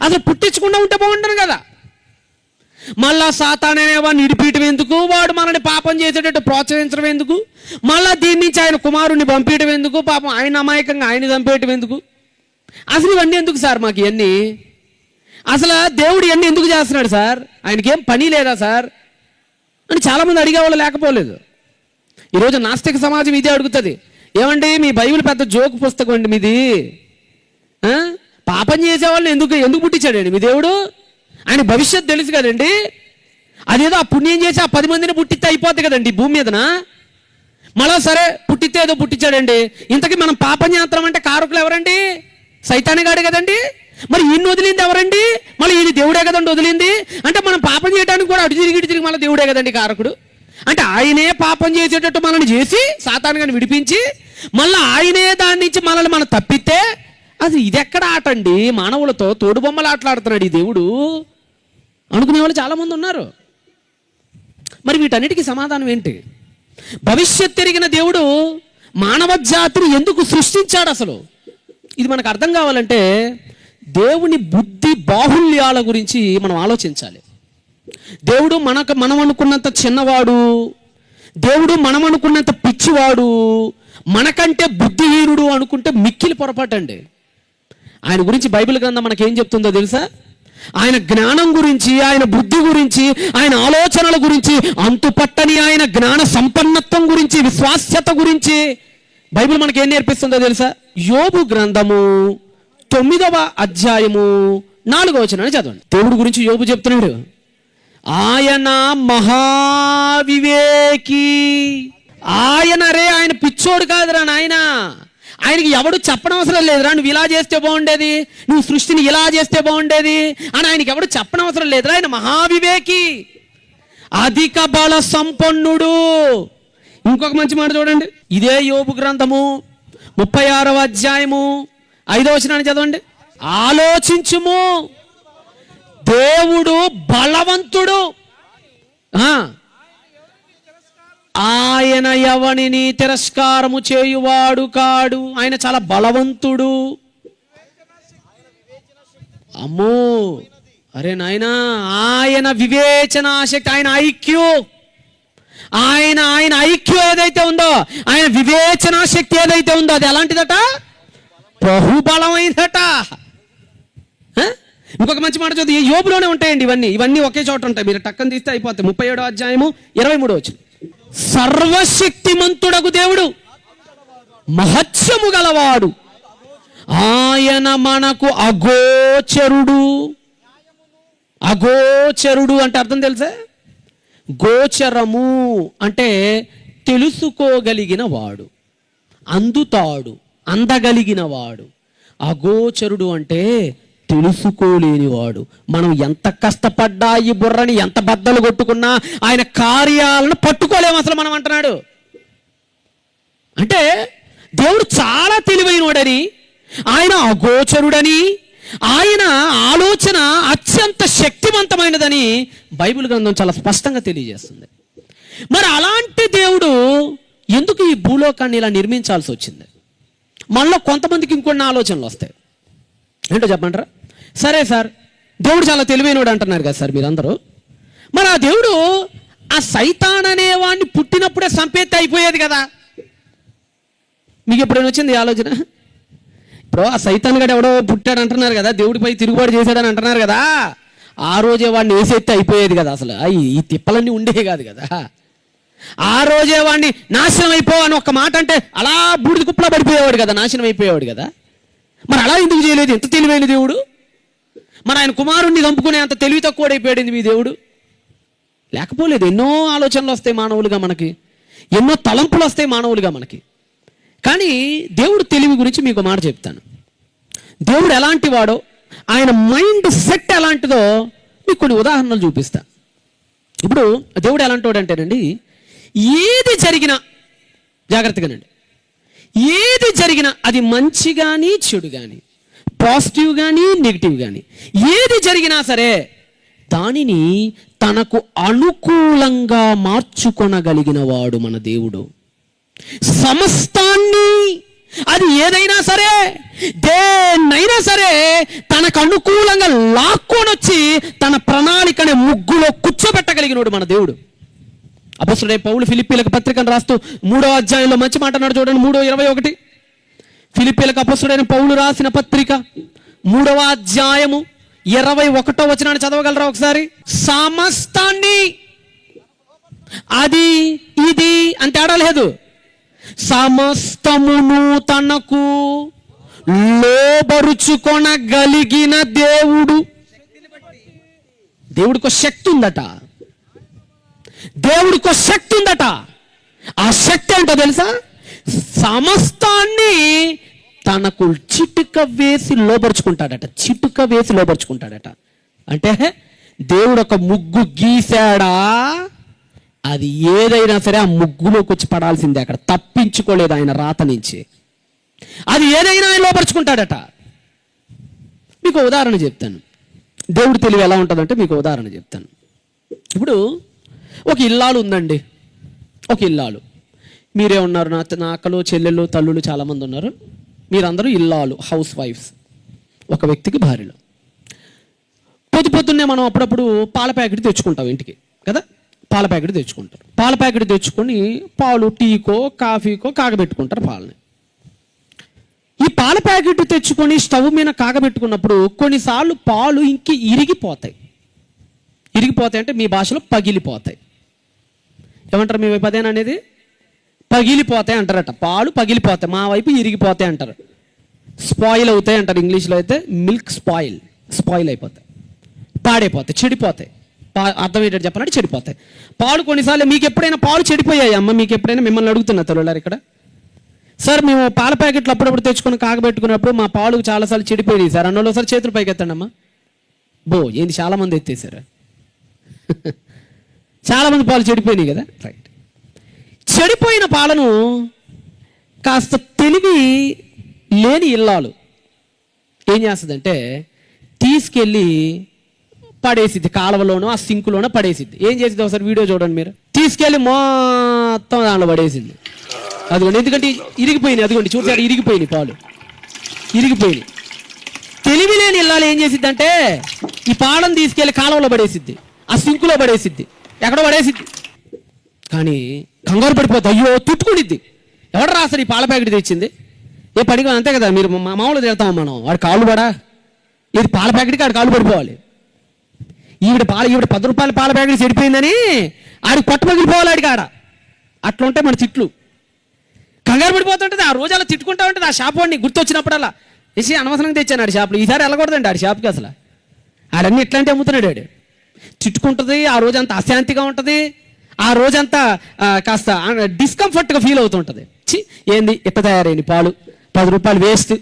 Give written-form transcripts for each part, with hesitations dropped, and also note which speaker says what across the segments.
Speaker 1: అసలు పుట్టించకుండా ఉంటే బాగుంటారు కదా. మళ్ళా సాతాను అనేవాడిని ఇడిపీయటం ఎందుకు, వాడు మనల్ని పాపం చేసేటట్టు ప్రోత్సహించడం ఎందుకు, మళ్ళా దీని నుంచి ఆయన కుమారుణ్ణి పంపించడం ఎందుకు, పాపం ఆయన అమాయకంగా ఆయన చంపేయటం ఎందుకు, అసలు ఇవన్నీ ఎందుకు సార్ మాకు ఇవన్నీ, అసలు దేవుడు ఇవన్నీ ఎందుకు చేస్తున్నాడు సార్, ఆయనకేం పని లేదా సార్ అని చాలామంది అడిగేవాళ్ళు లేకపోలేదు. ఈరోజు నాస్తిక సమాజం ఇదే అడుగుతుంది, ఏమండి మీ బైబిల్ పెద్ద జోకు పుస్తకం అండి మీది, పాపం చేసేవాళ్ళని ఎందుకు పుట్టించాడండి మీ దేవుడు, ఆయన భవిష్యత్తు తెలుసు కదండి, అదేదో ఆ పుణ్యం చేసి ఆ 10 మందిని పుట్టిస్తే అయిపోద్ది కదండి భూమి మీదన, మళ్ళా సరే పుట్టిస్తే ఏదో పుట్టించాడండి, ఇంతకీ మనం పాపం చేస్తాం అంటే కారకులు ఎవరండి, సైతానే గాడే కదండి, మరి ఈయన్ని వదిలింది ఎవరండి, మళ్ళీ ఈయన దేవుడే కదండి వదిలింది, అంటే మనం పాపం చేయడానికి కూడా అటు తిరిగి మళ్ళీ దేవుడే కదండి కారకుడు, అంటే ఆయనే పాపం చేసేటట్టు మనల్ని చేసి సాతాను గాని విడిపించి మళ్ళీ ఆయనే దాని నుంచి మనల్ని మనం తప్పితే అది ఇది ఎక్కడ ఆట అండి, మానవులతో తోడుబొమ్మలు ఆటలాడుతున్నాడు ఈ దేవుడు అనుకునే వాళ్ళు చాలామంది ఉన్నారు. మరి వీటన్నిటికీ సమాధానం ఏంటి? భవిష్యత్ ఎరిగిన దేవుడు మానవ జాతిని ఎందుకు సృష్టించాడు అసలు, ఇది మనకు అర్థం కావాలంటే దేవుని బుద్ధి బాహుళ్యాల గురించి మనం ఆలోచించాలి. దేవుడు మనం అనుకున్నంత చిన్నవాడు, దేవుడు మనం అనుకున్నంత పిచ్చివాడు, మనకంటే బుద్ధిహీనుడు అనుకుంటే మిక్కిలి పొరపాటండి. ఆయన గురించి బైబిల్ గ్రంథం మనకేం చెప్తుందో తెలుసా? ఆయన జ్ఞానం గురించి, ఆయన బుద్ధి గురించి, ఆయన ఆలోచనల గురించి, అంతుపట్టని ఆయన జ్ఞాన సంపన్నత్వం గురించి, విశ్వాస్యత గురించి బైబిల్ మనకేం నేర్పిస్తుందో తెలుసా? యోబు గ్రంథము 9వ అధ్యాయము 4వ వచనాన్ని చదవండి. దేవుడి గురించి యోబు చెప్తున్నాడు, ఆయన మహావివేకి, ఆయన పిచ్చోడు కాదురా నాయన, ఆయనకి ఎవడు చెప్పనవసరం లేదురా, నువ్వు ఇలా చేస్తే బాగుండేది, నువ్వు సృష్టిని ఇలా చేస్తే బాగుండేది అని ఆయనకి ఎవడు చెప్పనవసరం లేదురా, ఆయన మహావివేకి, అధిక బల సంపన్నుడు. ఇంకొక మంచి మాట చూడండి, ఇదే యోబు గ్రంథము 36వ అధ్యాయము 5వ వచనాన్ని చదవండి. ఆలోచించుము, దేవుడు బలవంతుడు, ఆయన ఎవనిని తిరస్కారము చేయువాడు కాడు, ఆయన చాలా బలవంతుడు. అమ్మో అరే నాయనా, ఆయన వివేచన శక్తి, ఆయన ఐక్యూ, ఆయన ఐక్యూ ఏదైతే ఉందో, ఆయన వివేచన శక్తి ఏదైతే ఉందో అది ఎలాంటిదట, బహుబలమైనదట. ఇంకొక మంచి మాట చదువు, యోబులోనే ఉంటాయండి ఇవన్నీ ఒకే చోట ఉంటాయి, మీరు టక్కన తీస్తే అయిపోతాయి. 37వ అధ్యాయము 23వ వచనం. సర్వశక్తిమంతుడగు దేవుడు, మహత్యము గలవాడు, ఆయన మనకు అగోచరుడు. అగోచరుడు అంటే అర్థం తెలుసా? గోచరము అంటే తెలుసుకోగలిగిన వాడు, అందుతాడు, అందగలిగిన వాడు. అగోచరుడు అంటే తెలుసుకోలేనివాడు. మనం ఎంత కష్టపడ్డా, ఈ బుర్రని ఎంత బద్దలు కొట్టుకున్నా ఆయన కార్యాలను పట్టుకోలేము అసలు మనం అంటున్నాడు. అంటే దేవుడు చాలా తెలివైనవాడని, ఆయన అగోచరుడని, ఆయన ఆలోచన అత్యంత శక్తివంతమైనదని బైబిల్ గ్రంథం చాలా స్పష్టంగా తెలియజేస్తుంది. మరి అలాంటి దేవుడు ఎందుకు ఈ భూలోకాన్ని ఇలా నిర్మించాల్సి వచ్చింది? మనలో కొంతమందికి ఇంకొన్ని ఆలోచనలు వస్తాయి. ఏంటో చెప్పంటారా? సరే సార్, దేవుడు చాలా తెలివైనవాడు అంటున్నారు కదా సార్ మీరందరూ, మరి ఆ దేవుడు ఆ సైతాన్ అనేవాడిని పుట్టినప్పుడే సంపేత్తి అయిపోయేది కదా. మీకు ఎప్పుడైనా వచ్చింది ఈ ఆలోచన? ఇప్పుడు ఆ సైతాన్ గడు ఎవడో పుట్టాడు అంటున్నారు కదా, దేవుడిపై తిరుగుబాటు చేశాడని అంటున్నారు కదా, ఆ రోజే వాడిని వేసెత్తి అయిపోయేది కదా. అసలు ఈ తిప్పలన్నీ ఉండేవి కాదు కదా. ఆ రోజే వాడిని నాశనం అయిపోవని ఒక మాట అంటే అలా బూడిద కుప్పలా పడిపోయేవాడు కదా, నాశనం అయిపోయేవాడు కదా. మరి అలా ఎందుకు చేయలేదు? ఎంత తెలివైన దేవుడు. మరి ఆయన కుమారుణ్ణి చంపుకునే అంత తెలివి తక్కువడైపోయాడు మీ దేవుడు. లేకపోలేదు, ఎన్నో ఆలోచనలు వస్తాయి మానవులుగా మనకి, ఎన్నో తలంపులు వస్తాయి మానవులుగా మనకి. కానీ దేవుడు తెలివి గురించి మీకు మాట చెప్తాను. దేవుడు ఎలాంటి వాడో, ఆయన మైండ్ సెట్ ఎలాంటిదో మీకు కొన్ని ఉదాహరణలు చూపిస్తా. ఇప్పుడు దేవుడు ఎలాంటి వాడు అంటేనండి, ఏది జరిగినా జాగ్రత్తగానండి, ఏది జరిగినా అది మంచి కానీ చెడు కానీ, పాజిటివ్ కానీ నెగిటివ్ కానీ, ఏది జరిగినా సరే దానిని తనకు అనుకూలంగా మార్చుకొనగలిగిన వాడు మన దేవుడు. సమస్తాన్ని అది ఏదైనా సరే, దేన్నైనా సరే తనకు అనుకూలంగా లాక్కొని వచ్చి తన ప్రణాళికనే ముగ్గులో కూర్చోబెట్టగలిగినోడు మన దేవుడు. అపొస్తలుడైన పౌలు ఫిలిప్పీలకు పత్రికను రాస్తూ 3వ అధ్యాయంలో మంచి మాట అన్నాడు చూడండి. 3:21 ఫిలిప్పీలకు అపొస్తలుడైన పౌలు రాసిన పత్రిక 3వ అధ్యాయము 21వ వచనాన్ని చదవగలరా ఒకసారి? సమస్తాన్ని, అది ఇది అని తేడా లేదు, సమస్తమును తనకు లోబరుచుకొనగలిగిన దేవుడు. దేవుడికి శక్తి ఉందట, దేవుడికి శక్తి ఉందట. ఆ శక్తి ఏంటో తెలుసా? సమస్తాన్ని తనకు చిటుక వేసి లోబరుచుకుంటాడట, చిటుక వేసి లోబరుచుకుంటాడట. అంటే దేవుడు ఒక ముగ్గు గీశాడా, అది ఏదైనా సరే ఆ ముగ్గులోకి వచ్చి పడాల్సిందే, అక్కడ తప్పించుకోలేదు ఆయన రాత నుంచి. అది ఏదైనా ఆయన లోపరుచుకుంటాడట. మీకు ఉదాహరణ చెప్తాను, దేవుడు తెలివి ఎలా ఉంటుందంటే మీకు ఉదాహరణ చెప్తాను. ఇప్పుడు ఒక ఇల్లాలు ఉందండి, ఒక ఇల్లాలు. మీరే ఉన్నారు, నా అక్కలు చెల్లెళ్ళు తల్లులు చాలామంది ఉన్నారు. మీరందరూ ఇల్లాలు, హౌస్ వైఫ్స్, ఒక వ్యక్తికి భార్యలు. పొద్దున్నే మనం అప్పుడప్పుడు పాల ప్యాకెట్ తెచ్చుకుంటాం ఇంటికి కదా, పాల ప్యాకెట్ తెచ్చుకుంటారు. పాల ప్యాకెట్ తెచ్చుకొని పాలు టీకో కాఫీకో కాగబెట్టుకుంటారు పాలని. ఈ పాల ప్యాకెట్ తెచ్చుకొని స్టవ్ మీద కాగబెట్టుకున్నప్పుడు కొన్నిసార్లు పాలు ఇంక ఇరిగిపోతాయి. ఇరిగిపోతాయి అంటే మీ భాషలో పగిలిపోతాయి. ఏమంటారు మీ వైపు అదేనా అనేది? పగిలిపోతాయి అంటారట. పాలు పగిలిపోతాయి, మా వైపు ఇరిగిపోతాయి అంటారు. స్పాయిల్ అవుతాయి అంటారు ఇంగ్లీష్లో అయితే. మిల్క్ స్పాయిల్ అయిపోతాయి, పాడైపోతాయి, చెడిపోతాయి. అర్థం ఏంటంటే చెప్పాలంటే చెడిపోతాయి పాలు. కొన్నిసార్లు మీకు ఎప్పుడైనా పాలు చెడిపోయాయి అమ్మ? మీకు ఎప్పుడైనా మిమ్మల్ని అడుగుతున్నా తల్లులారు ఇక్కడ, సార్ మేము పాల ప్యాకెట్లు అప్పుడప్పుడు తెచ్చుకొని కాగబెట్టుకున్నప్పుడు మా పాలు చాలాసార్లు చెడిపోయినాయి సార్ అన్నోళ్ళు ఒకసారి చేతులు పైకి ఎత్తండి అమ్మా. ఏంది చాలామంది ఎత్తేసారు, చాలామంది పాలు చెడిపోయినాయి కదా. రైట్. చెడిపోయిన పాలను కాస్త తెలివి లేని ఇల్లాలు ఏం చేస్తుందంటే తీసుకెళ్ళి పడేసిద్ది, కాలువలోనో ఆ సింకులోనో పడేసిద్ది. ఏం చేసింది ఒకసారి వీడియో చూడండి మీరు. తీసుకెళ్ళి మొత్తం దాంట్లో పడేసింది. అదిగోండి, ఎందుకంటే ఇరిగిపోయినాయి. అదిగోండి చూసారు, ఇరిగిపోయినాయి పాలు, ఇరిగిపోయినాయి. తెలివి లేని ఇల్లాలు ఏం చేసిద్ది అంటే ఈ పాలను తీసుకెళ్ళి కాలువలో పడేసిద్ది, ఆ సింకులో పడేసిద్ది, ఎక్కడో పడేసిద్ది. కానీ కంగారు పడిపోతుంది, అయ్యో తిట్టుకునిద్ది. ఎవడు రాస్తారు ఈ పాల ప్యాకెట్ తెచ్చింది? ఏ పడిగా అంతే కదా, మీరు మామూలు తిడతాం మనం, వాడు కాళ్ళు పడా, ఇది పాల ప్యాకెట్కి ఆడు కాళ్ళు పడిపోవాలి. ఈవిడ 10 రూపాయల పాల ప్యాకెట్ చెడిపోయిందని ఆడికి పట్టుపగిలిపోవాలి ఆడికి ఆడ. అట్లా ఉంటాయి మన తిట్లు. కంగారు పడిపోతుంటుంది. ఆ రోజు అలా తిట్టుకుంటా ఉంటుంది. ఆ షాప్ వాడిని గుర్తొచ్చినప్పుడల్లా వేసి అనవసరంగా తెచ్చాను ఆడి షాప్లో, ఈసారి వెళ్ళకూడదండి ఆడి షాప్కి అసలు. ఆడన్నీ ఇట్లాంటి అమ్ముతున్నాడు ఆడు. తిట్టుకుంటుంది, ఆ రోజంతా అశాంతిగా ఉంటుంది, ఆ రోజంతా కాస్త డిస్కంఫర్ట్గా ఫీల్ అవుతుంటుంది. ఏంది ఎట్ట తయారైంది పాలు, 10 రూపాయలు వేస్ట్,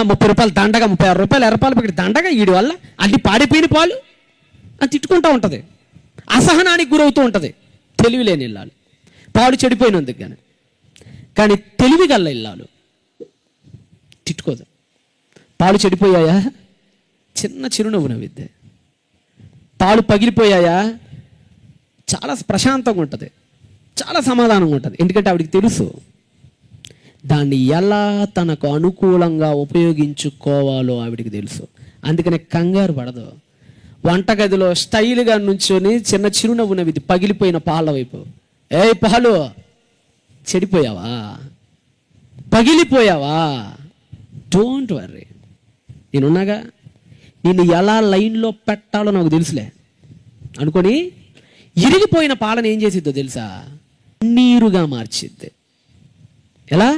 Speaker 1: 30 రూపాయలు దండగా, 36 రూపాయలు ఎర్రపాలు ప్యాకెట్ దండగా, వీడి వల్ల అన్ని పాడిపోయిన పాలు అని తిట్టుకుంటూ ఉంటుంది. అసహనానికి గురవుతూ ఉంటుంది తెలివి లేని ఇల్లాలు, పాలు చెడిపోయినందుకు. కానీ తెలివి గల్ల ఇల్లాలు తిట్టుకోదు. పాలు చెడిపోయాయా, చిన్న చిరునవ్వు నవ్విద్దే. పాలు పగిలిపోయాయా, చాలా ప్రశాంతంగా ఉంటుంది, చాలా సమాధానంగా ఉంటుంది. ఎందుకంటే ఆవిడికి తెలుసు దాన్ని ఎలా తనకు అనుకూలంగా ఉపయోగించుకోవాలో ఆవిడికి తెలుసు. అందుకనే కంగారు పడదు. వంటగదిలో స్టైల్గా నుంచొని చిన్న చిరునవ్వు నవ్వింది పగిలిపోయిన పాల వైపు. పాలు చెడిపోయావా, పగిలిపోయావా, డోంట్ వర్రీ, నేనున్నాగా, నిన్ను ఎలా లైన్లో పెట్టాలో నాకు తెలుసులే అనుకొని ఇరిగిపోయిన పాలను ఏం చేసిద్దో తెలుసా? పన్నీరుగా మార్చిద్ది. ఎలా?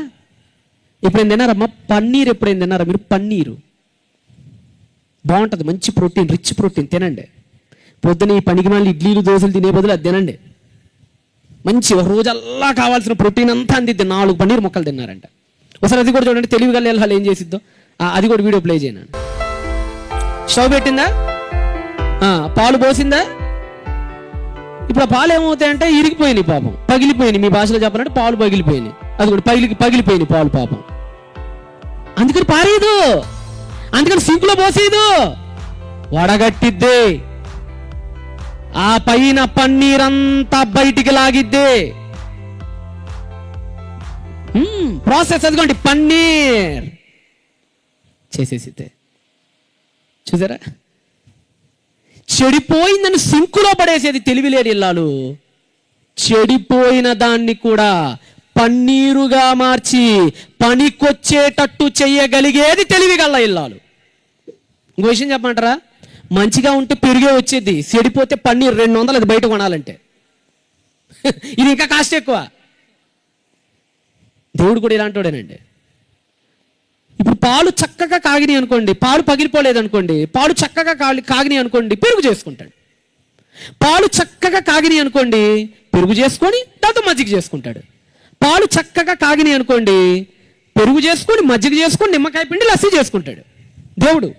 Speaker 1: ఎప్పుడైనా తిన్నారమ్మా పన్నీరు? ఎప్పుడైనా తిన్నారా మీరు? పన్నీరు బాగుంటుంది, మంచి ప్రోటీన్, రిచ్ ప్రోటీన్. తినండి. పొద్దున ఈ పనికి మళ్ళీ ఇడ్లీలు దోశలు తినే బదులు అది తినండి. మంచి ఒక రోజల్లా కావాల్సిన ప్రోటీన్ అంతా అందిద్ది. 4 పన్నీర్ ముక్కలు తిన్నారంట. ఒకసారి అది కూడా చూడండి, తెలివిగా వెళ్ళాలి ఏం చేసిద్దో. అది కూడా వీడియో ప్లే చేయను. స్టవ్ పెట్టిందా, పాలు పోసిందా. ఇప్పుడు ఆ పాలు ఏమవుతాయంటే ఇరిగిపోయినాయి పాపం, పగిలిపోయినాయి. మీ భాషలో చెప్పాలంటే పాలు పగిలిపోయినాయి. అది కూడా పగిలిపోయినాయి పాలు పాపం. అందుకని పారేయదు, అందుకని సింకులో పోసేదు, వడగట్టిద్దే. ఆ పైన పన్నీరంతా బయటికి లాగిద్దే. ప్రాసెస్ అదిగోండి, పన్నీర్ చేసేసితే చూసారా, చెడిపోయిందని సింకులో పడేసేది తెలివిలేని ఇల్లాలు చెడిపోయిన దాన్ని కూడా పన్నీరుగా మార్చి పనికొచ్చేటట్టు చెయ్యగలిగేది తెలివిగల ఇల్లాలు. ఇంకో విషయం చెప్పమంటారా, మంచిగా ఉంటే పెరిగే వచ్చేది, చెడిపోతే పన్నీరు 200 అది బయట కొనాలంటే. ఇది ఇంకా కాస్ట్ ఎక్కువ. దేవుడు కూడా ఇలాంటి వాడేనండి. ఇప్పుడు పాలు చక్కగా కాగినాయి అనుకోండి, పాలు పగిలిపోలేదు అనుకోండి, పాలు చక్కగా కాగినాయి అనుకోండి, పెరుగు చేసుకుంటాడు. పాలు చక్కగా కాగినాయి అనుకోండి, పెరుగు చేసుకొని దాంతో మజ్జిగ చేసుకుంటాడు. పాలు చక్కగా కాగినాయి అనుకోండి, పెరుగు చేసుకొని మజ్జిగ చేసుకొని నిమ్మకాయ పిండి లస్సీ చేసుకుంటాడు. దేవుడు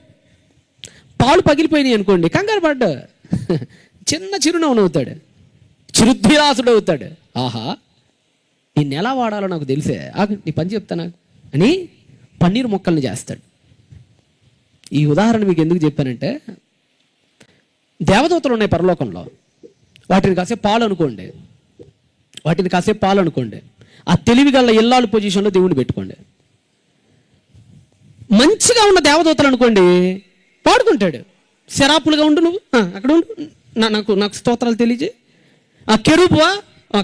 Speaker 1: పాలు పగిలిపోయినాయి అనుకోండి, కంగారు పడ్డా చిన్న చిరునవ్వు నవ్వుతాడు, చిరుద్విలాసుడు అవుతాడు. ఆహా, నిన్ను ఎలా వాడాలో నాకు తెలిసే, నీ పని చెప్తా నాకు అని పన్నీరు మొక్కల్ని చేస్తాడు. ఈ ఉదాహరణ మీకు ఎందుకు చెప్పానంటే, దేవదూతలు ఉన్నాయి పరలోకంలో, వాటిని కాసేపు పాలు అనుకోండి, ఆ తెలివిగల ఇల్లాలు పొజిషన్లో దేవుని పెట్టుకోండి. మంచిగా ఉన్న దేవదూతలు అనుకోండి, పాడుకుంటాడు. శరాపులుగా ఉండు, నువ్వు అక్కడ ఉండు, నాకు స్తోత్రాలు తెలియజే. ఆ కెరూబువా,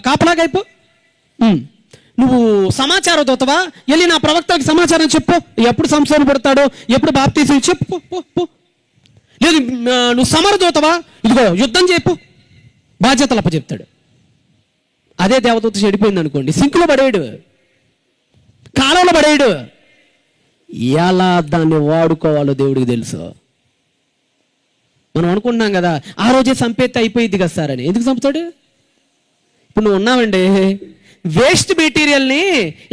Speaker 1: కాపలాగా అయిపో. నువ్వు సమాచారం దూతవా, వెళ్ళి నా ప్రవక్తకి సమాచారం చెప్పు, ఎప్పుడు సంసోను పడతాడో, ఎప్పుడు బాప్తీసం చెప్పు పో. లేదు నువ్వు సమరదూతవా, ఇదిగో యుద్ధం చెప్పు, బాధ్యతలు అప్పచెప్తాడు. అదే దేవదూత చెడిపోయింది అనుకోండి, సింకులో పడేయడు, కాలంలో పడేయడు. ఎలా దాన్ని వాడుకోవాలో దేవుడికి తెలుసు. మనం అనుకుంటున్నాం కదా, ఆ రోజే చంపేస్తే అయిపోయింది కదా సార్ అని. ఎందుకు చంపుతాడు? ఇప్పుడు నువ్వు ఉన్నావండి, వేస్ట్ మెటీరియల్ని,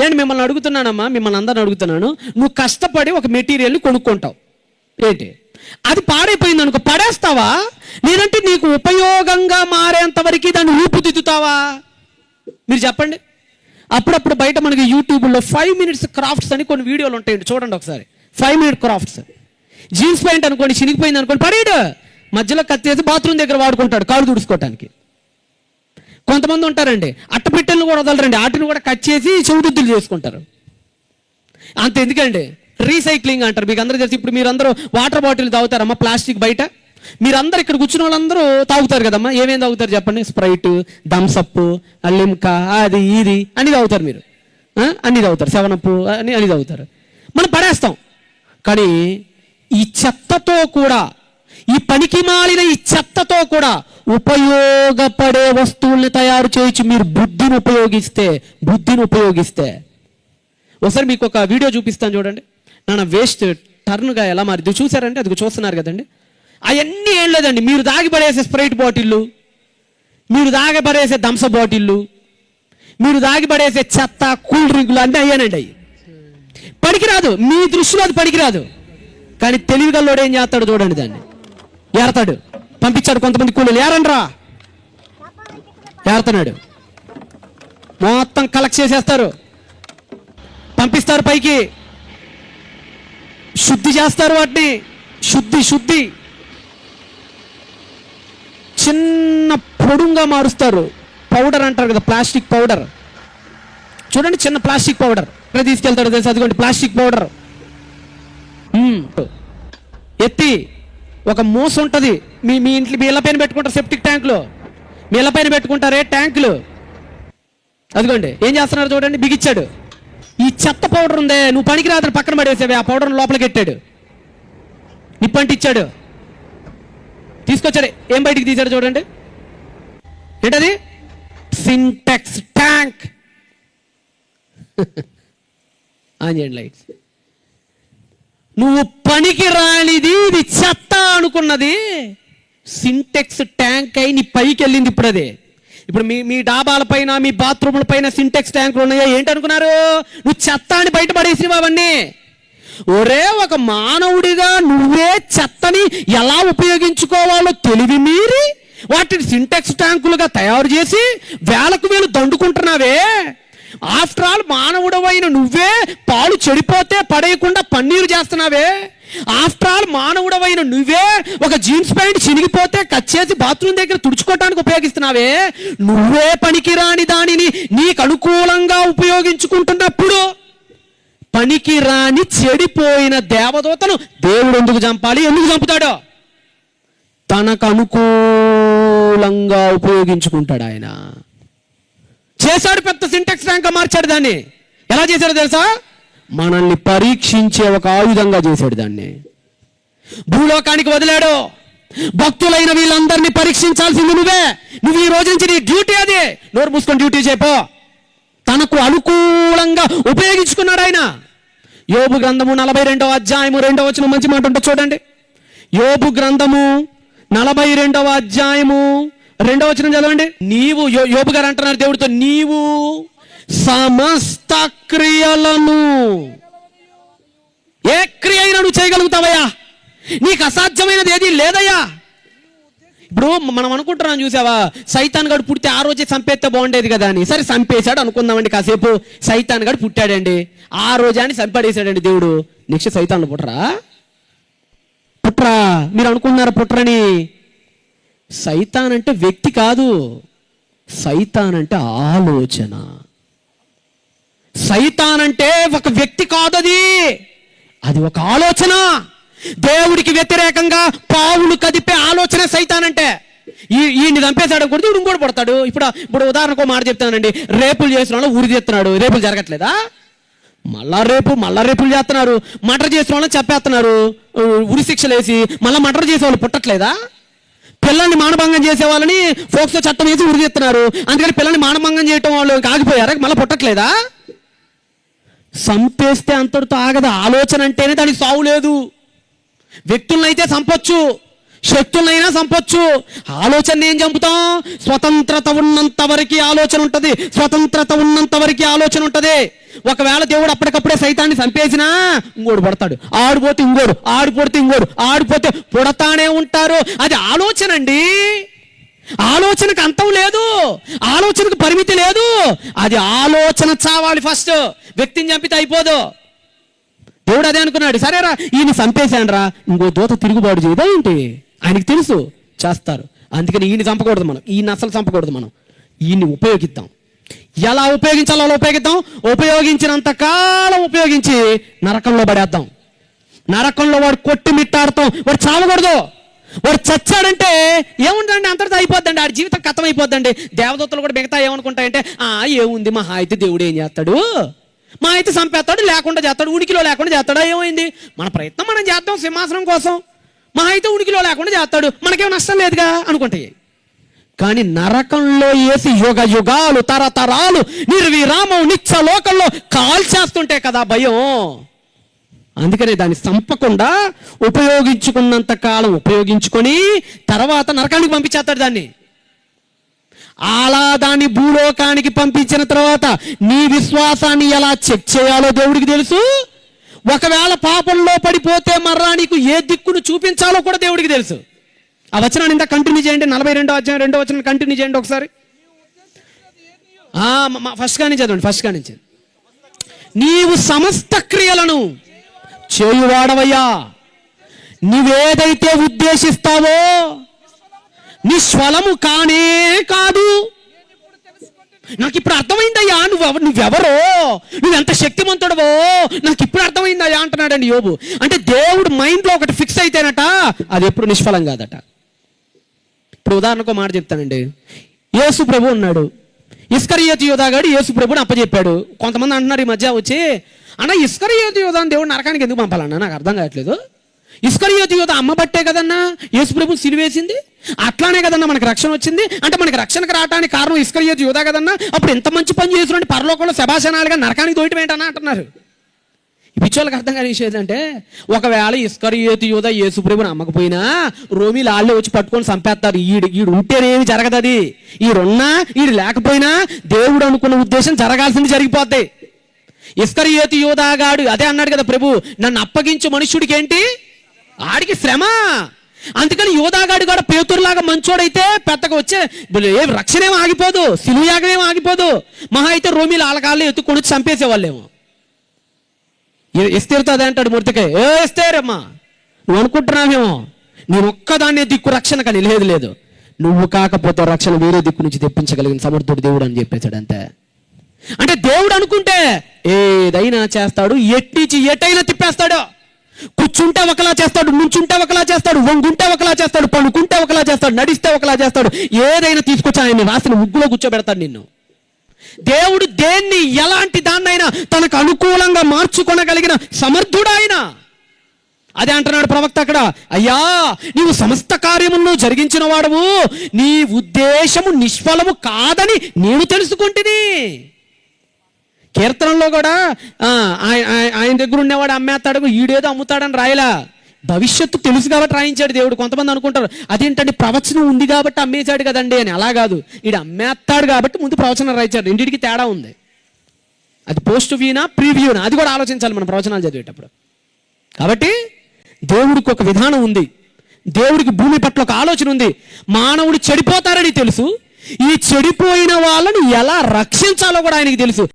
Speaker 1: ఏంటి మిమ్మల్ని అడుగుతున్నానమ్మా, మిమ్మల్ని అందరిని అడుగుతున్నాను, నువ్వు కష్టపడి ఒక మెటీరియల్ని కొనుక్కుంటావు, ఏంటి అది పాడైపోయింది అనుకో, పడేస్తావా? లేదంటే నీకు ఉపయోగంగా మారేంత వరకు దాన్ని రూపుదిద్దుతావా? మీరు చెప్పండి. అప్పుడప్పుడు బయట మనకి యూట్యూబ్లో 5 minutes క్రాఫ్ట్స్ అని కొన్ని వీడియోలు ఉంటాయండి, చూడండి ఒకసారి. 5 minute క్రాఫ్ట్స్. జీన్స్ ప్యాంట్ అనుకోండి, చినిగిపోయింది అనుకోండి, పడేయడు, మధ్యలో కత్తేసి బాత్రూమ్ దగ్గర వాడుకుంటాడు కాళ్ళు తుడుచుకోవటానికి. కొంతమంది ఉంటారండి, అట్టపెట్టెలను కూడా వదలరండి, వాటిని కూడా కట్ చేసి చెవుదిద్దులు చేసుకుంటారు. అంత ఎందుకండి, రీసైక్లింగ్ అంటారు. మీకు అందరూ తెలిసి, ఇప్పుడు మీరందరూ వాటర్ బాటిల్ తాగుతారమ్మా, ప్లాస్టిక్ బయట. మీరందరూ ఇక్కడ కూర్చున్న వాళ్ళందరూ తాగుతారు కదమ్మా, ఏమేమి తాగుతారు చెప్పండి? స్ప్రైట్, థమ్సప్, లిమ్కా, అది ఇది అన్ని తాగుతారు. మీరు అన్ని తాగుతారు, 7up అని తాగుతారు. మనం పడేస్తాం. కానీ ఈ చెత్తతో కూడా, ఈ పనికి మాలిన ఈ చెత్తతో కూడా ఉపయోగపడే వస్తువుల్ని తయారు చేయొచ్చు, మీరు బుద్ధిని ఉపయోగిస్తే. ఒకసారి మీకు ఒక వీడియో చూపిస్తాను చూడండి. నాన్న వేస్ట్ టర్న్గా ఎలా మారింది చూసారంటే, అది చూస్తున్నారు కదండి. అవన్నీ ఏం లేదండి, మీరు దాగి పడేసే స్ప్రైట్ బాటిళ్ళు, మీరు దాగి పడేసే థమ్సప్ బాటిళ్ళు, మీరు దాగి పడేసే చెత్త కూల్ డ్రింకులు అన్నీ అయ్యానండి. అవి పనికిరాదు, మీ దృష్టిలో అది పనికిరాదు. కానీ తెలివిగల్లోడు ఏం చేస్తాడు చూడండి, దాన్ని ఏరతాడు. పంపించాడు కొంతమంది కూలీలు, ఏరండ్రా, ఏరుతున్నాడు. మొత్తం కలెక్ట్ చేసేస్తారు, పంపిస్తారు పైకి, శుద్ధి చేస్తారు వాటిని. శుద్ధి చిన్న పొడుంగా మారుస్తారు. పౌడర్ అంటారు కదా, ప్లాస్టిక్ పౌడర్. చూడండి, చిన్న ప్లాస్టిక్ పౌడర్ ఇక్కడ తీసుకెళ్తాడు తెలుసు, అదిగోండి ప్లాస్టిక్ పౌడర్. ఎత్తి ఒక మూస ఉంటుంది, మీ ఇంట్లో మీ ఇళ్ళ పైన పెట్టుకుంటారు, సెప్టిక్ ట్యాంకులు మీ ఇళ్ళ పైన పెట్టుకుంటారే ట్యాంకులు, అదిగోండి ఏం చేస్తున్నారు చూడండి, బిగిచ్చాడు. ఈ చెత్త పౌడర్ ఉందే, నువ్వు పనికి రాదని పక్కన పడేసేవి, ఆ పౌడర్ లోపలికి పెట్టాడు, నిప్పంటిచ్చాడు, తీసుకొచ్చాడు. ఏం బయటికి తీశాడు చూడండి, ఏంటది? సింటెక్స్ ట్యాంక్. ఆన్ చేయండి లైట్స్. నువ్వు పనికి రానిది, ఇది చెత్త అనుకున్నది సింటెక్స్ ట్యాంక్ అయి నీ పైకి వెళ్ళింది. ఇప్పుడు మీ డాబాల పైన, మీ బాత్రూముల పైన సింటెక్స్ ట్యాంకులు ఉన్నాయా? ఏంటి అనుకున్నారు? నువ్వు చెత్త అని బయట పడేసినవి అవన్నీ. ఒరే, ఒక మానవుడిగా నువ్వే చెత్తని ఎలా ఉపయోగించుకోవాలో తెలివి మీరి వాటిని సింటెక్స్ ట్యాంకులుగా తయారు చేసి వేలకు వేలు దండుకుంటున్నావే. ఆఫ్టర్ ఆల్ మానవుడవైన నువ్వే పాలు చెడిపోతే పడేయకుండా పన్నీరు చేస్తున్నావే. ఆఫ్టర్ ఆల్ మానవుడవైన నువ్వే ఒక జీన్స్ ప్యాంట్ చినిగిపోతే కట్ చేసి బాత్రూమ్ దగ్గర తుడుచుకోవడానికి ఉపయోగిస్తున్నావే, నువ్వే పనికిరాని దానిని నీకు అనుకూలంగా ఉపయోగించుకుంటున్నప్పుడు పనికిరాని చెడిపోయిన దేవదూతను దేవుడు ఎందుకు చంపాలి? ఎందుకు చంపుతాడు? తనకు అనుకూలంగా ఉపయోగించుకుంటాడు ఆయన. చేశాడు, పెద్ద సింటాక్స్ ర్యాంక్గా మార్చాడు దాన్ని. ఎలా చేశాడో తెలుసా? మనల్ని పరీక్షించే ఒక ఆయుధంగా చేశాడు దాన్ని. భూలోకానికి వదిలాడు. భక్తులైన వీళ్ళందరినీ పరీక్షించాల్సింది నువ్వే. నువ్వు ఈ రోజు నుంచి నీ డ్యూటీ అదే. నోరు మూసుకొని డ్యూటీ చేయపో. తనకు అనుకూలంగా ఉపయోగించుకున్నాడు ఆయన. యోబు గ్రంథము 42వ అధ్యాయము 2వ వచనం మంచి మాట ఉంటుంది చూడండి. యోబు గ్రంథము 42వ అధ్యాయము 2వ వచనం చదవండి. నీవు, యోబు గారు అంటున్నారు దేవుడితో, నీవు సమస్త క్రియలను, ఏ క్రియ అయినా నువ్వు చేయగలుగుతావయ్యా, నీకు అసాధ్యమైనది ఏది లేదయ్యా. ఇప్పుడు మనం అనుకుంటున్నాం చూసావా, సైతాన్ గడు పుడితే ఆ రోజే చంపేస్తే బాగుండేది కదా అని. సరే చంపేశాడు అనుకుందామండి కాసేపు. సైతాన్ గడు పుట్టాడండి, ఆ రోజే అని చంపడేశాడండి దేవుడు. నెక్స్ట్ సైతాన్లు పుట్టరా? మీరు అనుకుంటున్నారు పుట్రని. సైతాన్ అంటే వ్యక్తి కాదు, సైతాన్ అంటే ఆలోచన. సైతాన్ అంటే ఒక వ్యక్తి కాదు, అది ఒక ఆలోచన. దేవుడికి వ్యతిరేకంగా పావులు కదిపే ఆలోచన సైతాన్ అంటే. ఈయన్ని చంపేశాడు కూడా ఇంకోటి పడతాడు. ఇప్పుడు ఉదాహరణకు మాట చెప్తానండి. రేపులు చేసిన వాళ్ళు ఉరి చేస్తున్నాడు, రేపులు జరగట్లేదా? మళ్ళా రేపులు చేస్తున్నారు. మర్డర్ చేసిన వాళ్ళని చెప్పేస్తున్నారు, ఉరి శిక్షలు వేసి. మళ్ళీ మర్డర్ చేసే వాళ్ళు పుట్టట్లేదా? పిల్లల్ని మానభంగం చేసే వాళ్ళని ఫోక్సో చట్టం వేసి ఉరి చేస్తున్నారు. అందుకని పిల్లల్ని మానభంగం చేయటం వాళ్ళు ఆగిపోయారా? మళ్ళీ పుట్టట్లేదా? చంపేస్తే అంతటితో ఆగదు. ఆలోచన అంటేనే దానికి సావు లేదు. వ్యక్తులనైతే చంపొచ్చు, శక్తులనైనా చంపొచ్చు, ఆలోచన ఏం చంపుతాం? స్వతంత్రత ఉన్నంత వరకు ఆలోచన ఉంటుంది. స్వతంత్రత ఉన్నంత వరకు ఆలోచన ఉంటుంది. ఒకవేళ దేవుడు అప్పటికప్పుడే సైతాన్ని చంపేసినా ఇంకోడు పడతాడు, ఆడిపోతే ఇంకోడు, ఆడిపోతే ఇంకోడు, ఆడిపోతే పుడతానే ఉంటారు. అది ఆలోచన అండి. ఆలోచనకు అంతం లేదు, ఆలోచనకు పరిమితి లేదు. అది ఆలోచన చావాలి ఫస్ట్. వ్యక్తిని చంపితే అయిపోదు. దేవుడు అదే అనుకున్నాడు. సరేరా ఈయన చంపేశాను రా, ఇంకో దూత తిరుగుబాటు చేయదా ఏంటి? ఆయనకి తెలుసు చేస్తారు. అందుకని ఈయన చంపకూడదు మనం, ఈయన అసలు చంపకూడదు మనం. ఈయన్ని ఉపయోగిద్దాం. ఎలా ఉపయోగించాలో అలా ఉపయోగిద్దాం. ఉపయోగించినంత కాలం ఉపయోగించి నరకంలో పడేద్దాం. నరకంలో వాడు కొట్టి మిట్టాడుతాం. వాడు చావకూడదు. వాడు చచ్చాడంటే ఏముందండి, అంతటితో అయిపోద్దండి, ఆడి జీవితం కథం అయిపోద్దండి. దేవదూతలు కూడా మిగతా ఏమనుకుంటాయంటే, ఏముంది మహా అయితే దేవుడు ఏం చేస్తాడు, మా అయితే చంపేస్తాడు, లేకుండా చేస్తాడు, ఉనికిలో లేకుండా చేస్తాడు. ఏమైంది, మన ప్రయత్నం మనం చేద్దాం సింహాసనం కోసం. మా అయితే ఉనికిలో లేకుండా చేస్తాడు, మనకేం నష్టం లేదుగా అనుకుంటాయి. కానీ నరకంలో వేసి యుగ యుగాలు తరతరాలు నిర్విరామం నిత్య లోకంలో కాల్చేస్తుంటే కదా భయం. అందుకనే దాన్ని చంపకుండా ఉపయోగించుకున్నంత కాలం ఉపయోగించుకొని తర్వాత నరకానికి పంపించేస్తాడు దాన్ని. అలా దాన్ని భూలోకానికి పంపించిన తర్వాత నీ విశ్వాసాన్ని ఎలా చెక్ చేయాలో దేవుడికి తెలుసు. ఒకవేళ పాపంలో పడిపోతే మర్రా నీకు ఏ దిక్కును చూపించాలో కూడా దేవుడికి తెలుసు. ఆ వచనాన్ని ఇంత కంటిన్యూ చేయండి. 42వ అధ్యాయం 2వ వచనం కంటిన్యూ చేయండి ఒకసారి. ఫస్ట్ కానించి చదవండి. ఫస్ట్ కానించి, నీవు సమస్త క్రియలను చేయువాడవయ్యా, నీవేదైతే ఉద్దేశిస్తావో నిష్ఫలము కానే కాదు. నాకు ఇప్పుడు అర్థమైందయ్యా నువ్వెవరో, నువ్వెంత శక్తిమంతుడవో నాకు ఇప్పుడు అర్థమైందయ్యా అంటున్నాడండి యోబు. అంటే దేవుడు మైండ్లో ఒకటి ఫిక్స్ అయితేనట అది ఎప్పుడు నిష్ఫలం కాదట. ఇప్పుడు ఉదాహరణకు మాట చెప్తానండి. యేసు ప్రభు ఉన్నాడు, ఇస్కరియోతు యోధాగాడు యేసు ప్రభుని అప్పచెప్పాడు. కొంతమంది అంటున్నారు ఈ మధ్య వచ్చి, అన్న ఇస్కరియోతు యోధాని దేవుడు నరకానికి ఎందుకు పంపాలన్నా, నాకు అర్థం కావట్లేదు. ఇస్కరియోతు యోధ అమ్మ బట్టే కదన్నా యేసు ప్రభు సిలువేసింది, అట్లానే కదన్నా మనకు రక్షణ వచ్చింది. అంటే మనకి రక్షణకు రావడానికి కారణం ఇస్కరియోతు యోధ కదన్నా. అప్పుడు ఎంత మంచి పని చేస్తున్నాడు, పరలోకంలో శభాసనాలుగా నరకానికి దోయటం ఏంటన్నా అంటున్నారు. ఈ పిచ్చోళ్ళకి అర్థం కాని విషయం ఏంటంటే, ఒకవేళ ఇస్కరియోతు యోధ యేసు ప్రభుని అమ్మకపోయినా రోమిలు వాళ్ళే వచ్చి పట్టుకొని చంపేస్తారు. ఈడు ఉంటేనేమి జరగదు. అది ఈడున్నా ఈడు లేకపోయినా దేవుడు అనుకున్న ఉద్దేశం జరగాల్సింది జరిగిపోద్ది. ఇస్కరియోతు యోధాగాడు అదే అన్నాడు కదా ప్రభు, నన్ను అప్పగించు మనుష్యుడికి ఏంటి, ఆడికి శ్రమ. అందుకని యోధాగాడు కూడా పేతురులాగా మంచోడైతే పెద్దగా వచ్చే రక్షణ ఏమో ఆగిపోదు, సిలువయాగం ఏమో ఆగిపోదు. మహా అయితే రోమిలు ఆలకాళ్ళు ఎత్తుకొని చంపేసేవాళ్ళేమో. ఎస్తేరుతో అదే అంటాడు మొర్దెకై, ఎస్తేరమ్మా నువ్వు అనుకుంటున్నావేమో నేను ఒక్కదాన్నే దిక్కు రక్షణ కానీ లేదు నువ్వు కాకపోతే రక్షణ వేరే దిక్కు నుంచి తెప్పించగలిగిన సమర్థుడు దేవుడు అని చెప్పేశాడు అంతే. అంటే దేవుడు అనుకుంటే ఏదైనా చేస్తాడు, ఎట్టించి ఎటైనా తిప్పేస్తాడు. కూర్చుంటే ఒకలా చేస్తాడు, నుంచుంటే ఒకలా చేస్తాడు, వంగుంటే ఒకలా చేస్తాడు, పడుకుంటే ఒకలా చేస్తాడు, నడిస్తే ఒకలా చేస్తాడు. ఏదైనా తీసుకొచ్చి ఆయన రాసిన ముగ్గులో కూర్చోబెడతాడు నిన్ను. దేవుడు దేన్ని ఎలాంటి దాన్నైనా తనకు అనుకూలంగా మార్చుకొనగలిగిన సమర్థుడు ఆయన. అదే అంటున్నాడు ప్రవక్త అక్కడ, అయ్యా నీవు సమస్త కార్యములను జరిగించిన వాడవు, నీ ఉద్దేశము నిష్ఫలము కాదని నేను తెలుసుకుంటుని. కీర్తనలో కూడా ఆయన దగ్గర ఉండేవాడు అమ్మేస్తాడు, ఈడేదో అమ్ముతాడని రాయలా. భవిష్యత్తు తెలుసు కాబట్టి రాయించాడు దేవుడు. కొంతమంది అనుకుంటారు అదేంటండి ప్రవచనం ఉంది కాబట్టి అమ్మేశాడు కదండి అని. అలా కాదు, ఈడు అమ్మేస్తాడు కాబట్టి ముందు ప్రవచనం రాయించాడు. రెండింటికి తేడా ఉంది. అది పోస్ట్ వ్యూనా ప్రీవ్యూనా అది కూడా ఆలోచించాలి మనం ప్రవచనాలు చదివేటప్పుడు. కాబట్టి దేవుడికి ఒక విధానం ఉంది, దేవుడికి భూమి పట్ల ఒక ఆలోచన ఉంది. మానవుడు చెడిపోతారని తెలుసు, ఈ చెడిపోయిన వాళ్ళని ఎలా రక్షించాలో కూడా ఆయనకి తెలుసు.